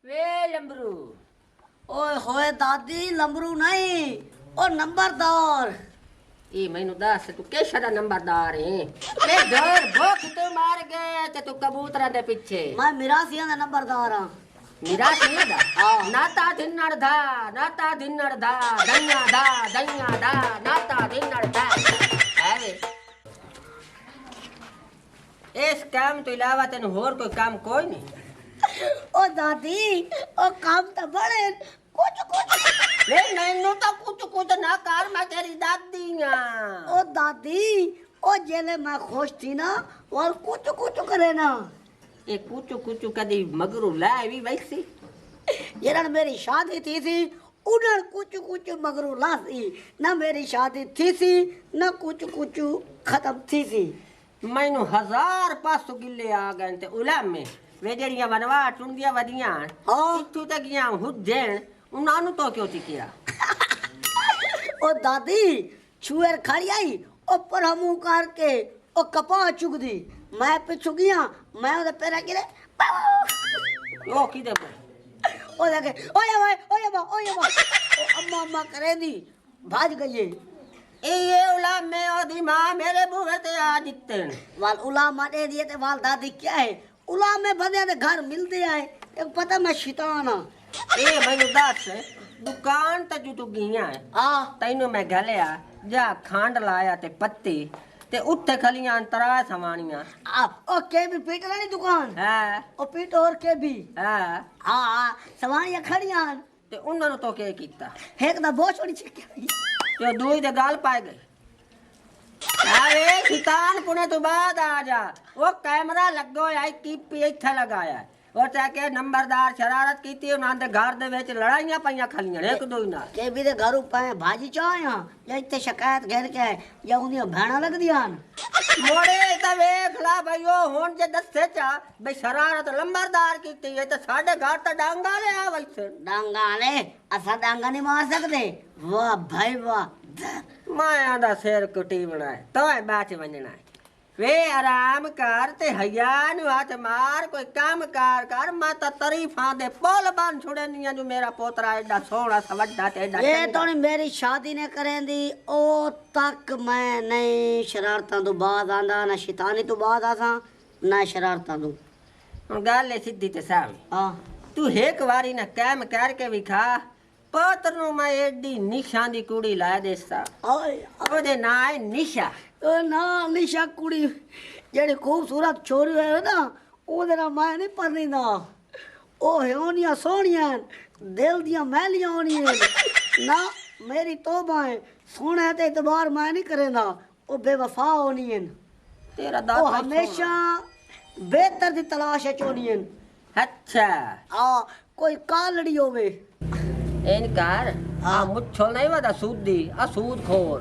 वे लंबरू ओए होए दादी लंबरू नहीं ओ नंबरदार ये मैनू दस तू किस दा नंबरदार है वे डर भूख तो मार गए ते तू कबूतरा दे पीछे मैं मिरासियां दा नंबरदार हां मेरा नहीं दा नाता दिनड़ दा दइया दा नाता दिनड़ दा अरे इस काम तो इलावा तेन होर कोई काम कोई नहीं ओ दादी ओ काम तो बड़े कुछ वे मैनू तो कुछ ना कर मैं तेरी दादी हां ओ दादी ओ जेले मैं खुश थी ना और कुछ करे ना ये कुछ कदी मगरू लाए भी वैसी जरा मेरी शादी थी उधर कुछ मगरू लासी ना मेरी शादी थी ना कुछ खत्म थी मैनू 1000 500 गिले आ गए ते उलम में वे जड़ियां बनवा टुंडियां वदियां हां इत्थू तक गया हुजण उन्हां नु तो क्यों टिकिया ओ दादी छुएर खड़ी आई ओ पर हमू करके ओ कपा चुग दी मैं पिछु गया मैं ओदे पैरा गिरे ओ किदे पे ओ देखे ओए बा ओ अम्मा करे दी भाज गई ये उलम में ओदी मां मेरे बूहे ते आ जितन वाल उलामा दे दिए ते वाल दादी क्या है उलाम में बंदे दे घर मिलते आए एक पता मैं शैतान हां ए मैनू दस दुकान ते जू तू गईया है हां तैनू मैं गलिया जा खंड लाया ते पत्ती ते उत्थे खलियां अंतरा समानियां ओ के भी पीट वाली दुकान है ओ पीट और के भी है हां सवानियां खड़ियां ते उन्हां नु तो के कीता एक दा बहुत छोड़ी छिकी ते दूई दे गाल पाए गए अरे शैतान पुणे तो बाद आ जा वो कैमरा लगो है की पे इथे लगाया है और चाके नंबरदार शरारत कीती उन्हां दे घर दे विच लड़ाइयां पईयां खलियां एक दोई नाल के भी दे घर पे भाजी चाया या इत्ते शिकायत घेर के या उन्हें भेणा लग दियान मोड़े ता वेख ला भईओ हुन जे दस्से चा बई शरारत नंबरदार कीती है ते साडे घर ता डांगा ले आ वैसे डांगा ले असा डांगा नहीं मार सकते वाह भाई वाह माया दा सिर कुटी बनाए तो बाच वंजना है वे आराम कर ते हया नु हाथ मार कोई काम कार कर मैं तो तारीफां दे पुल बन छुड़े नहीं जो मेरा पोतरा एडा सोहना सा वड्डा ते एडा ये तो नहीं मेरी शादी ने करेंदी ओ तक मैं नहीं शरारतां तो बाद आंदा ना शैतानी तो बाद आसा ना शरारतां तो हुन गल सीधी ते सावी हां तू एक वारी ना काम करके विखा पोतर नु मैं एडी निशा दी कुड़ी ला देसा ओए ओदे ना है निशा ओ ना निशा कुड़ी जेड़ी खूबसूरत छोरी है ना ओदे ना मैं नहीं परनी ना ओ होनियां सोहनियां दिल दियां मैलियां होनियां ना मेरी तौबा है सोने ते इतबार मैं नहीं करेंदा ओ बेवफा होनियां तेरा ओ दाता हमेशा बेहतर दी तलाश है चोनियां अच्छा आ कोई कालड़ी होवे इनकार आ मुच्छो नहीं वदा सूदी आ सूद खोर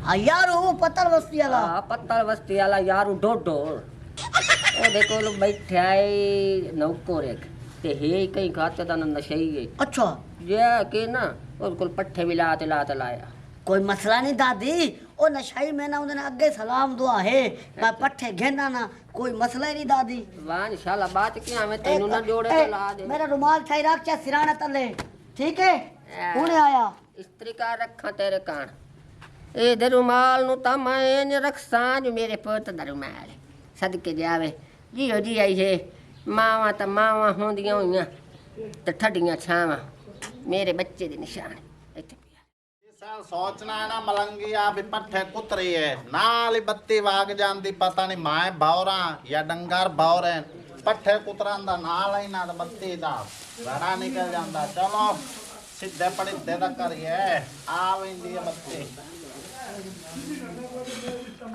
आ यार वो पत्थर बस्ती वाला आ पत्तल बस्ती वाला यारू डोडो ओ देखो लोग बैठे आए नौकर एक ते हे कहीं खाते दा नशई है अच्छा ये के ना उसको पट्ठे भी लाते लाया कोई मसला नहीं दादी ओ नशाई में ना उन्हें अगे सलाम दुआ है मैं पट्ठे घेना ना कोई मसला ही नहीं दादी वाह इंशाल्लाह बात किया मैं तेनू ना जोड़े तो ला दे मेरा रुमाल छाई रख चा सिराना तले ठीक है हुने आया इस्त्री का रखा तेरे कान ए दे रुमाल नु ता मैं इन रखसा जो मेरे पुत दा रुमाल सदके जावे जी आई है मावा ता मावा होंदियां होइयां ते ठड्डियां छावां मेरे बच्चे दे निशान इत्थे सर सोचना है ना मलंगिया भी पट्ठे कुतरी है नाल ही बत्ती वाग जाती पता नहीं मैं बौरा या डंगर बौरे पट्ठे कुतरन दा नाल ही ना बत्ती दा रड़ा निकल जाता चलो सीधे पड़ीते दा करिए आ वेंदी है बत्ती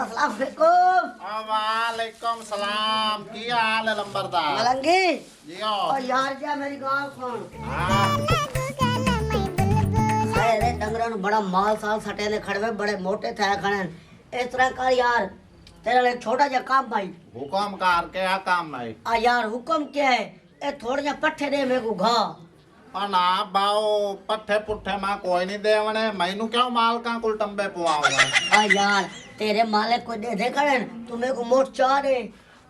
अस्सलाम वालेकुम वालेकुम सलाम की हाल है लंबरदार मलंगी जियो ओ यार जा मेरी गाल सुन हाँ अरे डंगरा नु बड़ा माल साल सटे ने खड़वे बड़े मोटे थे खड़े इस तरह कर यार तेरा एक छोटा जा काम भाई हुक्म कार के आ काम नहीं आ यार हुक्म क्या है ए थोड़े जा पट्ठे दे मेरे को घा ना बाओ पट्ठे पुट्ठे मां कोई नहीं देवने मैनू क्यों माल का कुल टंबे पुआऊंगा आ यार तेरे मालिक को दे खड़े तू मेरे को मोट चाह दे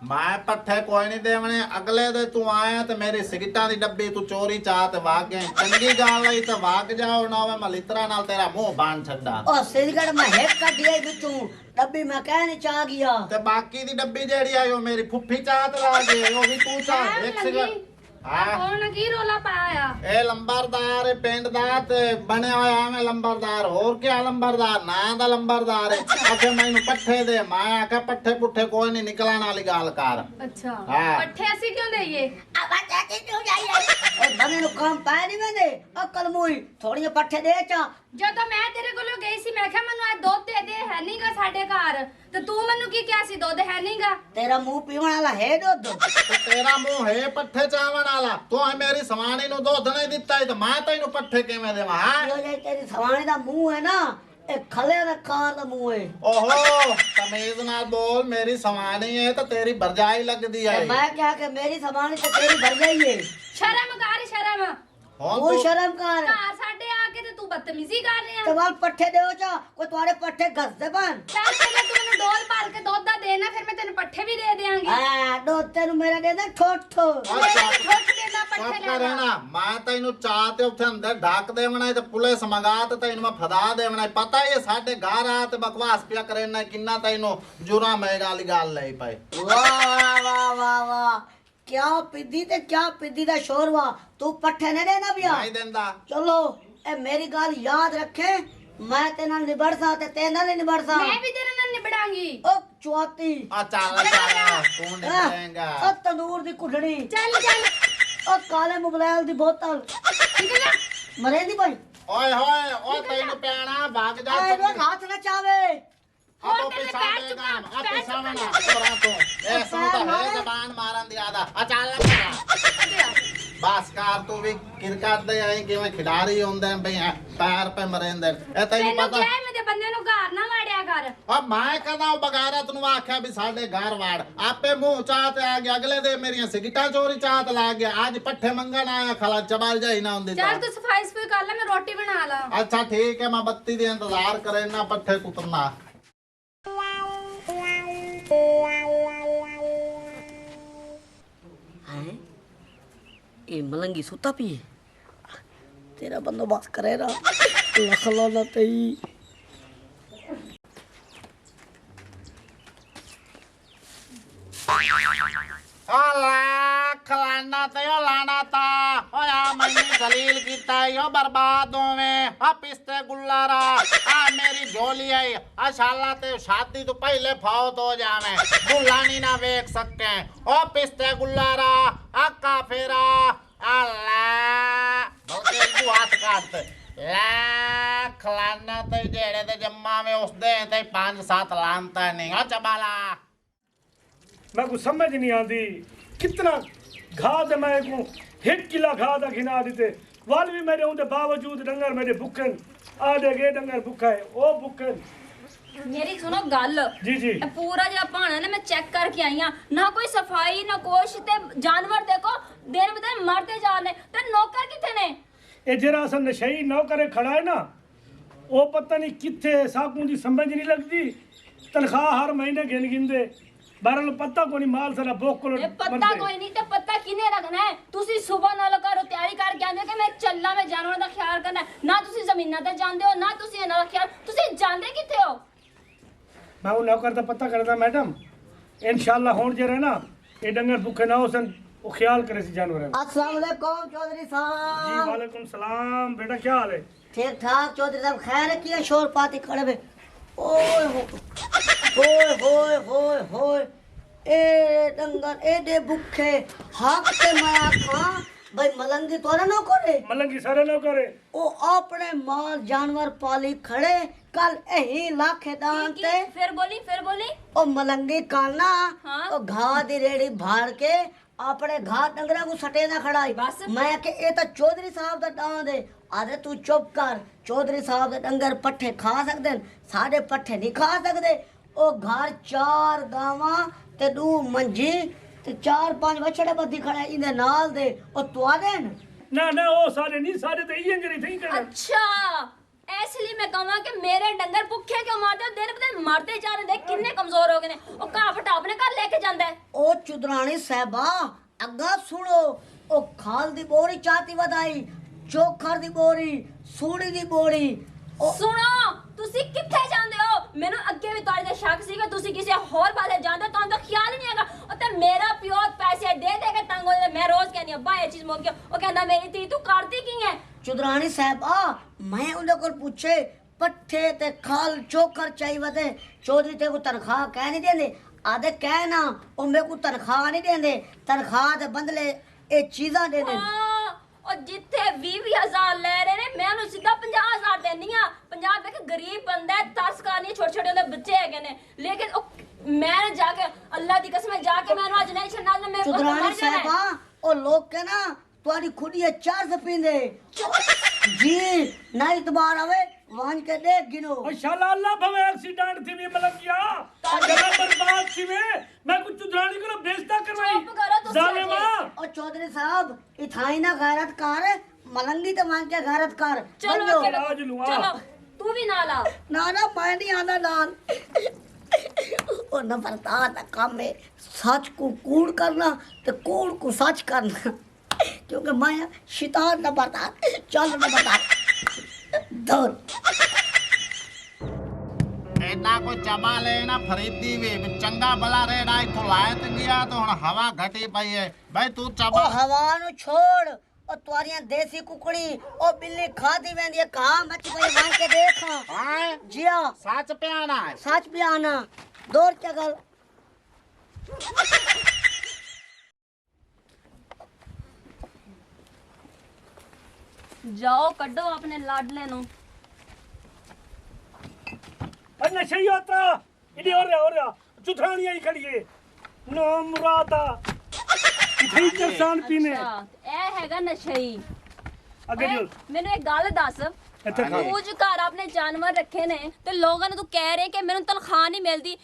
ਮੈਂ ਪੱਠੇ ਕੋਈ ਨਹੀਂ ਦੇਵਣੇ ਅਗਲੇ ਦੇ ਤੂੰ ਆਇਆ ਤੇ ਮੇਰੀ ਸਿਗਰਟਾਂ ਦੀ ਡੱਬੀ ਤੂੰ ਚੋਰੀ ਚਾਹ ਤੇ ਵਾਗ ਗਿਆ ਚੰਗੀ ਗੱਲ ਆਈ ਤੇ ਵਾਗ ਜਾਓ ਨਾ ਮੈਂ ਮਲਿਤਰਾ ਨਾਲ ਤੇਰਾ ਮੂੰਹ ਬਾਣ ਛੱਡਾ ਉਹ ਸਿਰਗੜ ਮੈਂ ਹਿੱਕ ਕੱਢੀ ਵਿੱਚੋਂ ਡੱਬੀ ਮੈਂ ਕਹਿਣੇ ਚਾ ਗਿਆ ਤੇ ਬਾਕੀ ਦੀ ਡੱਬੀ ਜਿਹੜੀ ਆਈ ਉਹ ਮੇਰੀ ਫੁੱਫੀ ਚਾਹ ਤੇ ਲਾ ਗਈ ਉਹ ਵੀ ਤੂੰ ਚਾਹ ਇੱਕ ਸਿਗਰਟ ਹਾਂ ਕੌਣ ਕੀ ਰੋਲਾ ਪਾਇਆ ਇਹ ਲੰਬਰਦਾਰ ਹੈ ਪਿੰਡ ਦਾ ਤੇ ਬਣਿਆ ਹੋਇਆ ਐਵੇਂ ਲੰਬਰਦਾਰ ਹੋਰ ਕਿਆ ਲੰਬਰਦਾਰ ਨਾਂ ਦਾ ਲੰਬਰਦਾਰ ਹੈ ਆਖੇ ਮੈਨੂੰ ਪੱਠੇ ਦੇ ਮੈਂ ਆਖਿਆ ਪੱਠੇ ਪੁੱਠੇ ਕੋਈ ਨਹੀਂ ਨਿਕਲਣ ਵਾਲੀ ਗੱਲ ਕਰ ਅੱਛਾ ਹਾਂ। ਪੱਠੇ ਅਸੀਂ ਕਿਉਂ ਦੇਈਏ ਇਹ ਬਣੇ ਨੂੰ ਕੰਮ ਪਾਇਆ ਨਹੀਂ ਮੈਨੇ ਅਕਲ ਮੂਈ ਥੋੜੀਆਂ ਪੱਠੇ ਦੇ ਚਾ ਜਦੋਂ ਮੈਂ ਤੇਰੇ ਕੋਲੋਂ ਗਈ ਸੀ ਮੈਂ ਕਿਹਾ ਮੈਨੂੰ ਇਹ ਦੁੱਧ ਦੇ ਦੇ ਹੈ ਨਹੀਂਗਾ ਸਾਡੇ ਘਰ ਤੇ ਤੂੰ ਮੈਨੂੰ ਕੀ ਕਿਹਾ ਸੀ ਦੁੱਧ ਹੈ ਨਹੀਂਗਾ ਤੇਰਾ ਮੂੰਹ ਪੀਵਣ ਵਾਲਾ ਹੈ ਦੁੱਧ ਤੇ ਤੇਰਾ ਮੂੰਹ ਹੈ ਪੱਠੇ ਚਾਵਣ ਵਾਲਾ ਤੂੰ ਮੇਰੀ ਸਵਾਣੀ ਨੂੰ ਦੁੱਧ ਨਹੀਂ ਦਿੱਤਾ ਤੇ ਮੈਂ ਤੈਨੂੰ ਪੱਠੇ ਕਿਵੇਂ ਦੇਵਾਂ ਹਾਂ ਜੋ ਜੇ ਤੇਰੀ ਸਵਾਣੀ ਦਾ ਮੂੰਹ ਹੈ ਨਾ ਇਹ ਖਲੇ ਦਾ ਕਾਰ ਦਾ ਮੂੰਹ ਹੈ ਓਹੋ ਤਮੀਜ਼ ਨਾਲ ਬੋਲ ਮੇਰੀ ਸਵਾਣੀ ਹੈ ਤੇ ਤੇਰੀ ਬਰਜਾਈ ਲੱਗਦੀ ਹੈ ਤੇ ਮੈਂ ਕਿਹਾ ਕਿ ਮੇਰੀ ਸਵਾਣੀ ਤੇ ਤੇਰੀ ਭਰ ਗਈ ਹੈ ਸ਼ਰਮ ਕਰ ਸ਼ਰਮ ਹੁਣ ਉਹ ਤੂੰ ਸ਼ਰਮ ਕਰ ਘਰ ਸਾਡੇ ਆ ਕੇ ਤੇ ਤੂੰ ਬਦਤਮੀਜ਼ੀ ਕਰ ਰਿਹਾ ਤੇ ਵਾਲ ਪੱਠੇ ਦੇਓ ਚਾ ਕੋਈ ਤੁਹਾਡੇ ਪੱਠੇ ਘਸਦੇ ਬਣ ਚੱਲ ਪਹਿਲਾਂ ਤੂੰ ਮੈਨੂੰ ਡੋਲ ਭਰ ਕੇ ਦੁੱਧ ਦਾ ਦੇਣਾ ਫਿਰ ਮੈਂ ਤੈਨੂੰ ਪੱਠੇ ਵੀ ਦੇ ਦੇਵਾਂਗੀ ਆ ਦੋ ਤੈਨੂੰ ਮੇਰਾ ਦੇ ਦੇ ਠੋਠ ਮੇਰੇ ਠੋਕ ਦੇਣਾ ਪੱਠੇ ਚੁੱਪ ਲੈਣਾ ਰਹਿਣਾ ਮੈਂ ਤੈਨੂੰ ਚਾਹ ਤੇ ਉੱਥੇ ਅੰਦਰ ਢੱਕ ਦੇਵਣਾ ਤੇ ਪੁਲਿਸ ਮੰਗਾ ਤੇ ਤੈਨੂੰ ਮੈਂ ਫਦਾ ਦੇਵਣਾ ਪਤਾ ਇਹ ਸਾਡੇ ਘਰ ਆ ਤੇ ਬਕਵਾਸ ਪਿਆ ਕਰੇਨਾ ਕਿੰਨਾ ਤੈਨੂੰ ਜੁਰਾ ਮੈਗਾ ਵਾਲੀ ਗੱਲ ਲਈ ਪਈ ਵਾਹ ਵਾਹ ਵਾਹ ਵਾਹ ਕਿਆ ਪਿੱਦੀ ਤੇ ਕਿਆ ਪਿੱਦੀ ਦਾ ਸ਼ੋਰਵਾ ਤੂੰ ਪੱਠੇ ਨੇ ਦੇਣਾ ਪਿਆ ਨਹੀਂ ਦਿੰਦਾ ਚਲੋ ਇਹ ਮੇਰੀ ਗੱਲ ਯਾਦ ਰੱਖੇ ਮੈਂ ਤੇ ਨਾਲ ਨਿਬੜਦਾ ਤੇ ਤੇ ਨਾਲ ਨਹੀਂ ਨਿਬੜਦਾ ਮੈਂ ਵੀ ਤੇਰੇ ਨਾਲ ਨਿਬੜਾਂਗੀ ਉਹ ਚੁਆਤੀ ਆ ਚੱਲ ਤੂੰ ਨਿਕਲੇਗਾ ਉਹ ਤੰਦੂਰ ਦੀ ਕੁੱਢਣੀ ਚੱਲ ਚੱਲ ਉਹ ਕਾਲੇ ਮੁਗਲੈਲ ਦੀ ਬੋਤਲ ਮਰੇ ਦੀ ਭਾਈ ਓਏ ਹੋਏ ਓ ਤੈਨੂੰ ਪਿਆਣਾ ਭਾਗ ਜਾ ਐ ਵੇ ਹੱਥ ਨਾ ਚਾਵੇ ਆ ਤੋ ਪਿਛਾ ਦੇਗਾ ਆ ਪਿਛਾ ਵਣਾ ਪਰਾਂ ਤੋਂ ਇਹ ਸੁਣ ਤਾਂ ਹੈ ਜ਼ਬਾਨ ਮਾਰਨ ਦੀ ਆਦਾ ਆ ਚੱਲ ਲੱਗਾ ਬਸ ਕਰ ਤੂੰ ਵੀ ਕ੍ਰਿਕਟ ਦੇ ਆਏ ਕਿਵੇਂ ਖਿਡਾਰੀ ਹੁੰਦੇ ਨੇ ਬਈ ਪੈਰ ਪੇ ਮਰੇਂਦੇ ਇਹ ਤੈਨੂੰ ਤੈਨੂੰ ਪਤਾ ਕਿਹਾ ਮੇਰੇ ਬੰਦੇ ਨੂੰ ਘਰ ਨਾ ਵਾੜਿਆ ਕਰ ਆ ਮੈਂ ਕਹਦਾ ਉਹ ਬਗਾਰਤ ਨੂੰ ਆਖਿਆ ਵੀ ਸਾਡੇ ਘਰ ਵਾੜ ਆਪੇ ਮੂੰਹ ਚਾਹ ਤੇ ਆ ਗਿਆ ਅਗਲੇ ਦੇ ਮੇਰੀਆਂ ਸਿਗਟਾਂ ਚੋਰੀ ਚਾਹ ਤੇ ਲੱਗ ਗਿਆ ਅੱਜ ਪੱਠੇ ਮੰਗਣ ਆਇਆ ਖਲਾ ਚਬਾਲ ਜਾਈ ਨਾ ਹੁੰਦੀ ਚੱਲ ਤੂੰ ਸਫਾਈ ਕਰ ਲੈ ਮੈਂ ਰੋਟੀ ਬਣਾ ਲਾ ਅੱਛਾ ਠੀਕ ਹੈ ਮੈਂ ਬੱਤੀ ਦੇ ਇੰਤਜ਼ਾਰ ਕਰੇ ਨਾ ਪੱਠੇ ਕੁਤਰਨਾ ਹੈ ਇਹ ਮਲੰਗੀ ਸੁੱਤਾ ਪਈ ਤੇਰਾ ਬੰਦੋਬਸਤ ਕਰੇਗਾ ਲੱਖ ਲਾਲਾ ਤਈ ਅੱਲਾ ਖਲਾਨਾ ਤੇ ਉਹ ਲਾਣਾ ਤਾ ਓਇਆ ਮੈਨੂੰ ਜ਼ਲੀਲ ਕੀਤਾ ਓ ਬਰਬਾਦ ਹੋਵੇਂ ਆ ਪਿਸਤੇ ਗੁੱਲਾਰਾ ਆ ਮੇਰੀ ਝੋਲੀ ਆਈ ਆ ਸ਼ਾਲਾ ਤੇ ਸ਼ਾਦੀ ਤੋਂ ਪਹਿਲੇ ਫੌਤ ਹੋ ਜਾਵੇਂ ਦੁਲਾਨੀ ਨਾ ਵੇਖ ਸਕੇ ਓ ਪਿਸਤੇ ਗੁੱਲਾਰਾ ਆ ਕਾਫੇਰਾ ਅੱਲਾ ਬੋਤੇ ਤੂੰ ਹੱਥ ਕੱਟ ਲੈ ਖਲਾਨਾ ਤੇ ਜਿਹੜੇ ਤੇ ਜੰਮਾਵੇਂ ਉਸ ਦੇ ਤੇ 5-7 ਲਾਂਤਾ ਨਹੀਂ ਆ ਚਬਾਲਾ मैं को समझ नहीं आती कितना घा दे मैं को 1 किलो घा दा खिना देते वाल भी मेरे उनके बावजूद डंगर मेरे भुक्कन आ दे गए डंगर भुक्खा है ओ भुक्कन ਮੇਰੀ ਸੁਣੋ ਗੱਲ जी जी ਇਹ ਪੂਰਾ ਜਿਹੜਾ ਭਾਣਾ ਨਾ ਮੈਂ ਚੈੱਕ ਕਰਕੇ ਆਈ ਆ ਨਾ ਕੋਈ ਸਫਾਈ ਨਾ ਕੁਛ ਤੇ ਜਾਨਵਰ ਦੇਖੋ ਦਿਨ ਬਦਨ ਮਰਦੇ ਜਾ ਰਹੇ ਤੇ ਨੌਕਰ ਕਿੱਥੇ ਨੇ ये जरा सा नशई नौकर खड़ा है ना वो पता नहीं किथे साकू दी समझ नहीं लगती तनख्वाह हर महीने गिन गिन दे बहरहाल पता को नहीं माल सारा बोकल ਇਹ ਪਤਾ ਕੋਈ ਨਹੀਂ ਤੇ ਪਤਾ ਕਿਨੇ ਰੱਖਣਾ ਹੈ ਤੁਸੀਂ ਸਵੇਰ ਨਾਲ ਕਰੋ ਤਿਆਰੀ ਕਰਕੇ ਆਂਦੇ ਕਿ ਮੈਂ ਚੱਲਾਂ ਮੈਂ ਜਾਨਵਰਾਂ ਦਾ ਖਿਆਲ ਕਰਨਾ ਹੈ। ਨਾ ਤੁਸੀਂ ਜ਼ਮੀਨਾਂ ਤੇ ਜਾਂਦੇ ਹੋ ਨਾ ਤੁਸੀਂ ਇਹਨਾਂ ਦਾ ਖਿਆਲ ਤੁਸੀਂ ਜਾਂਦੇ ਕਿੱਥੇ ਹੋ मैं वो नौकर का पता करता मैडम इंशाल्लाह होन जे रहे ना ये डंगर भूखे ना हो सन वो ख्याल करे सी जानवर अस्सलाम वालेकुम चौधरी जी साहब वालेकुम सलाम बेटा क्या हाल है ठीक ठाक चौधरी साहब खैर है किया शोर पाती खड़े में ओए होए होए होए ए डंगर ए दे भूखे हक ते मैं आखा भाई मलंगी तोरा ना करे मलंगी सारे नौकर है ओ अपने माल जानवर पाली खड़े कल यही लाखे दान ते ਫਿਰ ਬੋਲੀ ओ मलंगी कालना हाँ। ओ घा दी रेड़ी भाड़ के अपने घा डंगरा को सटे ना खड़ाई बस। मैं के ए तो चौधरी साहब दा डांद है आदे तू चुप कर चौधरी साहब दे डंगर पट्ठे खा सकदे साडे पट्ठे नहीं खा सकदे ओ घर 4 गावां ते 2 मंजी ते 4-5 बछड़े बद्धी खड़े इंदे नाल दे ओ तुआदे न ना ना वो सारे नहीं सारे तो ये इंजरी थी कर ਅੱਛਾ इसलिए मैं कहूँ कि मेरे डंगर भुखे क्यों मारते हो दिन ब दिन मरते जा रहे देख किन्ने कमजोर हो गए ने ओ घापटा अपने घर लेके जांदा है ओ चुदरानी साहबा अग्गा सुनो ओ खाल दी बोरी चाती वधाई चोखर दी बोरी सूड़ी दी बोरी ओ सुनो ਤੁਸੀਂ ਕਿੱਥੇ ਜਾਂਦੇ ਹੋ ਮੈਨੂੰ ਅੱਗੇ ਵੀ ਤੁਹਾਡੇ ਤੇ ਸ਼ੱਕ ਸੀਗਾ ਤੁਸੀਂ ਕਿਸੇ ਹੋਰ ਪਾਸੇ ਜਾਂਦੇ ਤੁਹਾਨੂੰ ਤਾਂ ਖਿਆਲ ਹੀ ਨਹੀਂ ਹੈਗਾ ਉਹ ਤੇ ਮੇਰਾ ਪਿਓ ਪੈਸੇ ਦੇ ਦੇ ਕੇ ਤੰਗ ਹੋ ਜਾਂਦਾ ਮੈਂ ਰੋਜ਼ ਕਹਿੰਦੀ ਅੱਬਾ ਇਹ ਚੀਜ਼ ਮੁੱਕ ਗਿਆ ਉਹ ਕਹਿੰਦਾ ਮੇਰੀ ਧੀ ਤੂੰ ਕਰਦੀ ਕੀ ਹੈ चुदरानी साहबा मैं उन्हें को पूछे पट्ठे ते खाल चोकर चाहिए वदे चौधरी ते को तनख्वाह कह नहीं देंदे आदे कह ना ओ मेरे को तनख्वाह नहीं देंदे तनख्वाह दे बदले ए चीज़ां दे दे ਹਾਂ ਉਹ ਜਿੱਥੇ 20,000 ਲੈ ਰਹੇ ਨੇ ਮੈਂ ਉਹਨੂੰ ਸਿੱਧਾ 50,000 ਦੇਣੀ ਆ 50 ਵੇਖ ਗਰੀਬ ਬੰਦਾ ਹੈ ਤਰਸ ਕਰਨੀ ਛੋਟੇ ਛੋਟੇ ਉਹਦੇ ਬੱਚੇ ਹੈਗੇ ਨੇ ਲੇਕਿਨ ਉਹ ਮੈਂ ਜਾ ਕੇ ਅੱਲਾ ਦੀ ਕਸਮ ਜਾ ਕੇ ਮੈਨੂੰ ਅੱਜ ਨਹੀਂ ਛੱਡਣਾ ਮੈਂ चुदरानी साहबा ओ लोग के ना तुम्हारी खुदी है चार से पींदे जी ना इतबार आवे वांज के देख गिनो ओ शाला अल्लाह भवे एक्सीडेंट थी भी मतलब क्या जगह बर्बाद थी मैं कुछ चुदरानी को बेइज्जती करवाई चुप करो तुसी जालिमा और चौधरी साहब इथाई ना गैरत कार मलंगी तो मान के गैरत कार चलो बंदो। अकेले आज लूँ, चलो तू भी ना ला ना ना मैं नहीं आना नाल ओ नफरता दा काम है सच को कूड़ करना तो कूड़ को सच करना क्योंकि मैं शैतान न बता चल न बता दौड़ ਇੰਨਾ ਕੋਈ ਚਬਾ ਲੈ ਨਾ ਫਰੀਦੀ ਵੀ ਚੰਗਾ ਭਲਾ ਰੇੜਾ ਇਥੋਂ ਲਾਇ ਤੇ ਗਿਆ ਤਾਂ ਹੁਣ ਹਵਾ ਘਟੀ ਪਈ ਹੈ ਬਈ ਤੂੰ ओ ਚਬਾ हवा नु छोड़ ओ त्वारियां देसी कुकड़ी ओ बिल्ली खादी वेंदी है कहां मच कोई मांग के देखा ਹਾਂ जिया ਸੱਚ ਪਿਆਣਾ ਹੈ सच भी आना दौड़ चगल जाओ कड्डो अपने लाडले नु अन्ना सही होता इडी हो रहा चुथरानी आई खड़ी है नो मुरादा इथे चरसान पीने ਅੱਛਾ ਇਹ ਹੈਗਾ ਨਸ਼ਈ अगे जो ਮੈਨੂੰ ਇੱਕ ਗੱਲ ਦੱਸ ਇੱਥੇ ਖਾ ਤੂੰ ਜੋ ਘਰ ਆਪਣੇ ਜਾਨਵਰ ਰੱਖੇ ਨੇ ਤੇ ਲੋਕਾਂ ਨੂੰ ਤੂੰ ਕਹਿ ਰਿਹਾ ਕਿ ਮੈਨੂੰ ਤਨਖਾਹ ਨਹੀਂ ਮਿਲਦੀ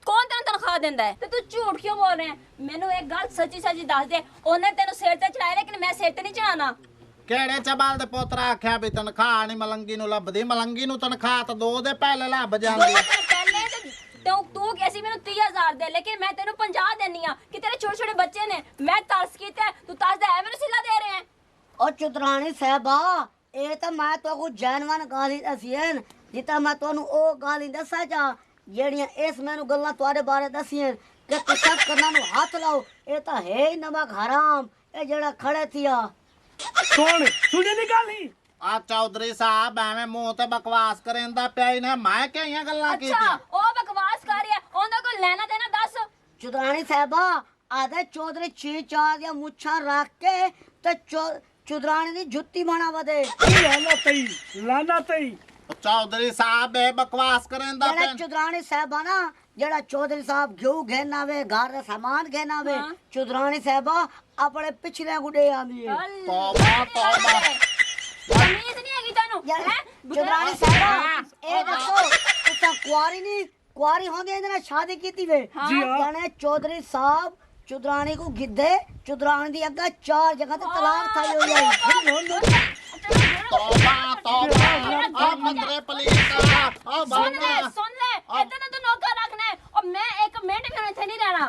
ਕੌਣ ਤੈਨੂੰ ਤਨਖਾਹ ਦਿੰਦਾ ਹੈ ਤੇ ਤੂੰ ਝੂਠ ਕਿਉਂ ਬੋਲ ਰਿਹਾ ਮੈਨੂੰ ਇੱਕ ਗੱਲ ਸੱਚੀ ਸੱਚੀ ਦੱਸ ਦੇ ਉਹਨੇ ਤੈਨੂੰ ਸਿਰ ਤੇ ਚੜਾਇਆ ਲੇਕਿਨ ਮੈਂ ਸਿਰ ਤੇ ਨਹੀਂ ਚੜਾਣਾ ਕਿਹੜੇ ਚਬਾਲ ਦੇ ਪੋਤਰਾ ਆਖਿਆ ਵੀ ਤਨਖਾਹ ਨਹੀਂ ਮਲੰਗੀ ਨੂੰ ਲੱਭਦੀ ਮਲੰਗੀ ਨੂੰ ਤਨਖਾਹ ਤਾਂ 2 ਦੇ ਪਹਿਲੇ ਲੱਭ ਦੋ ਜਾਂਦੀ ਦਿਨ ਪਹਿਲੇ ਤੂੰ ਕੈਸੀ ਮੈਨੂੰ 30,000 ਦੇ ਲੇਕਿਨ ਮੈਂ ਤੈਨੂੰ 50 ਦੇਣੀ ਆ ਕਿ ਤੇਰੇ ਛੋਟੇ ਛੋਟੇ ਬੱਚੇ ਨੇ ਮੈਂ ਤਰਸ ਕੀਤਾ ਤੂੰ ਤਰਸ ਹੈ ਮੈਨੂੰ ਸਿਲਾ ਦੇ ਰਿਹਾ ओ चुदरानी साहबा ए तो मैं तो को जानवन गाली दसीन जिता मैं तोनु ओ गाली दसा जा जेड़ियां इस मैनू गल्लां तुम्हारे बारे दसीन कि तू सब करना नु हाथ लाओ ए तो है ही नमक हराम ए जेड़ा खड़े थिया कौन सुने निकाली ਆ ਚੌਧਰੀ ਸਾਹਿਬ ਐਵੇਂ ਮੂੰਹ ਤੇ ਬਕਵਾਸ ਕਰੇਂਦਾ ਪਿਆ ਹੀ ਨਾ ਮੈਂ ਕਿਹੀਆਂ ਗੱਲਾਂ ਅੱਛਾ ਕੀਤੀਆਂ ਉਹ ਬਕਵਾਸ ਕਰ ਰਿਹਾ ਉਹਦਾ ਕੋਈ ਲੈਣਾ ਦੇਣਾ ਦੱਸ चुदरानी साहबा आधे चौधरी ची चार या मुच्छा रख के ते चुदरानी दी जुत्ती बना वदे लाना तई ਚੌਧਰੀ ਸਾਹਿਬ ਇਹ ਬਕਵਾਸ ਕਰੇਂਦਾ जेड़ा ਪਿਆ चुदरानी साहबा ना जेड़ा चौधरी साहब घ्यू घेना वे घर दा सामान घेना वे हाँ। चुदरानी साहबा अपने पिछले गुडे आंदी है तौबा, तौबा। तमीज नहीं हैगी तैਨੂੰ यार हैं? चुदरानी साहबा ए दसो तुसा कुआरी नहीं कुआरी होंदे इहदे नाल शादी कीती वे जी हाँ। जाने चौधरी साहब चुदरानी को गिद्धे चुदरानी दी अग्गा 4 जगह ते तलाक थाई हो जाई ਤੌਬਾ ਤੌਬਾ ਆ ਮੰਦਰੇ ਪਲੀਤਾ ਆ सुन ले ਬਾਬਾ सुन ले इतना तो नौकर रखना है और मैं एक मिनट भी इथे नहीं रहना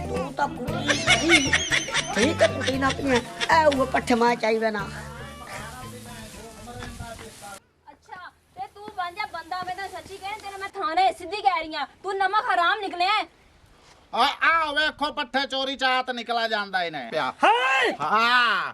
तू तो कुड़ी नहीं ठीक है कुड़ी ना पिए ए वो पट्ठे मां चाहिए ना अच्छा ते तू बन जा बंदा मैं तो सच्ची कह तेरे मैं थाने सीधी कह रही हूं तू नमक हराम निकले है ਆ ਵੇਖੋ ਪੱਠੇ ਚੋਰੀ ਚਾਤ ਨਿਕਲਾ ਜਾਂਦਾ ਇਹਨੇ ਪਿਆ हाय ਹਾਂ